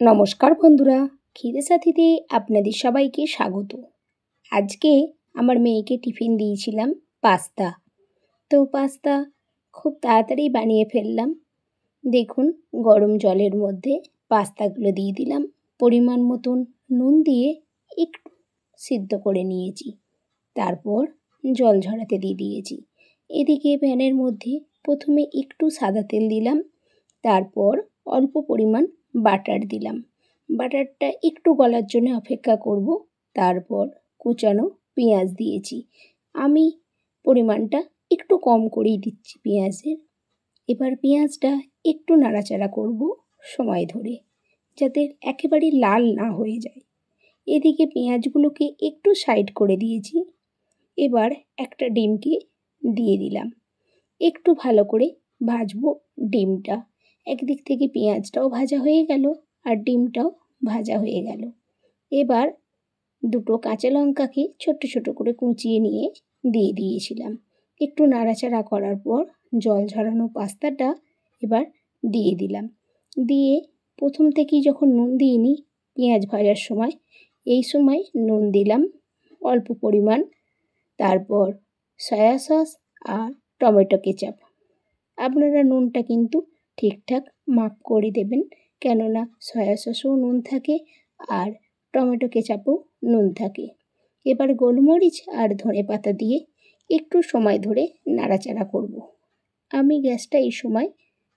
নমস্কার বন্ধুরা, খিদে সাথীতে আপনাদের সবাইকে স্বাগত। আজকে আমার মেয়েকে টিফিন দিয়েছিলাম পাস্তা। তো পাস্তা খুব তাড়াতাড়ি বানিয়ে ফেললাম। দেখুন, গরম জলের মধ্যে পাস্তাগুলো দিয়ে দিলাম, পরিমাণ মতন নুন দিয়ে একটু সিদ্ধ করে নিয়েছি। তারপর জল ঝরাতে দিয়ে দিয়েছি। এদিকে প্যানের মধ্যে প্রথমে একটু সাদা তেল দিলাম, তারপর অল্প পরিমাণ বাটার দিলাম। বাটারটা একটু গলার জন্য অপেক্ষা করব। তারপর কুচানো পেঁয়াজ দিয়েছি। আমি পরিমাণটা একটু কম করেই দিচ্ছি পেঁয়াজের। এবার পেঁয়াজটা একটু নাড়াচাড়া করব সময় ধরে, যাতে একেবারে লাল না হয়ে যায়। এদিকে পেঁয়াজগুলোকে একটু সাইড করে দিয়েছি। এবার একটা ডিমকে দিয়ে দিলাম। একটু ভালো করে ভাজবো ডিমটা। একদিক থেকে পেঁয়াজটাও ভাজা হয়ে গেল আর ডিমটাও ভাজা হয়ে গেল। এবার দুটো কাঁচা লঙ্কাকে ছোট ছোট করে কুচিয়ে নিয়ে দিয়ে দিয়েছিলাম। একটু নাড়াচাড়া করার পর জল ঝরানো পাস্তাটা এবার দিয়ে দিলাম। দিয়ে প্রথম থেকেই যখন নুন দিইনি পেঁয়াজ ভাজার সময়, এই সময় নুন দিলাম অল্প পরিমাণ। তারপর সয়া সস আর টমেটো কেচাপ। আপনারা নুনটা কিন্তু ঠিকঠাক মাপ করে দেবেন, কেননা সয়া সসেও নুন থাকে আর টমেটো কেচাপও নুন থাকে। এবার গোলমরিচ আর ধনেপাতা দিয়ে একটু সময় ধরে নাড়াচাড়া করব। আমি গ্যাসটা এই সময়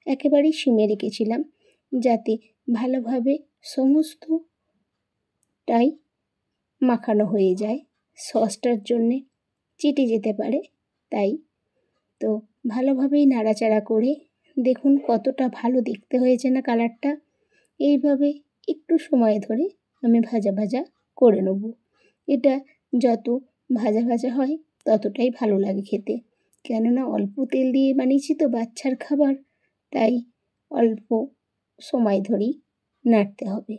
একেবারেই সিমে রেখেছিলাম, যাতে ভালোভাবে সমস্তটাই মাখানো হয়ে যায়। সসটার জন্যে চিটে যেতে পারে, তাই তো ভালোভাবেই নাড়াচাড়া করে দেখুন কতটা ভালো দেখতে হয়েছে না কালারটা। এইভাবে একটু সময় ধরে আমি ভাজা ভাজা করে নেব। এটা যত ভাজা ভাজা হয় ততটাই ভালো লাগে খেতে, কেননা অল্প তেল দিয়ে বানিয়েছি তো বাচ্চার খাবার, তাই অল্প সময় ধরেই নাড়তে হবে।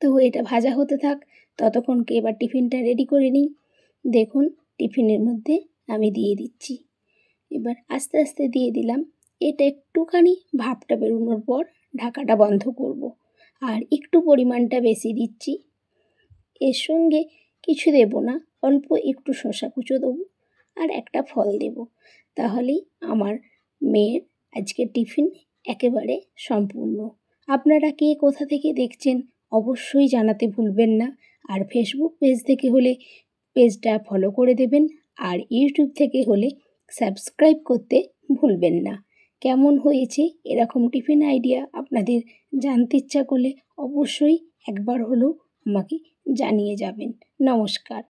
তো এটা ভাজা হতে থাক, ততক্ষণকে এবার টিফিনটা রেডি করে নিই। দেখুন, টিফিনের মধ্যে আমি দিয়ে দিচ্ছি। এবার আস্তে আস্তে দিয়ে দিলাম। এটা একটুখানি ভাপটা বেরোনোর পর ঢাকাটা বন্ধ করব। আর একটু পরিমাণটা বেশি দিচ্ছি। এর সঙ্গে কিছু দেব না, অল্প একটু শসা কুচো দেবো আর একটা ফল দেব। তাহলেই আমার মেয়ের আজকে টিফিন একেবারে সম্পূর্ণ। আপনারা কে কোথা থেকে দেখছেন অবশ্যই জানাতে ভুলবেন না। আর ফেসবুক পেজ থেকে হলে পেজটা ফলো করে দেবেন, আর ইউটিউব থেকে হলে সাবস্ক্রাইব করতে ভুলবেন না। কেমন হয়েছে এরকম টিফিন আইডিয়া আপনাদের জানতে ইচ্ছা করলে অবশ্যই একবার হলেও আমাকে জানিয়ে যাবেন। নমস্কার।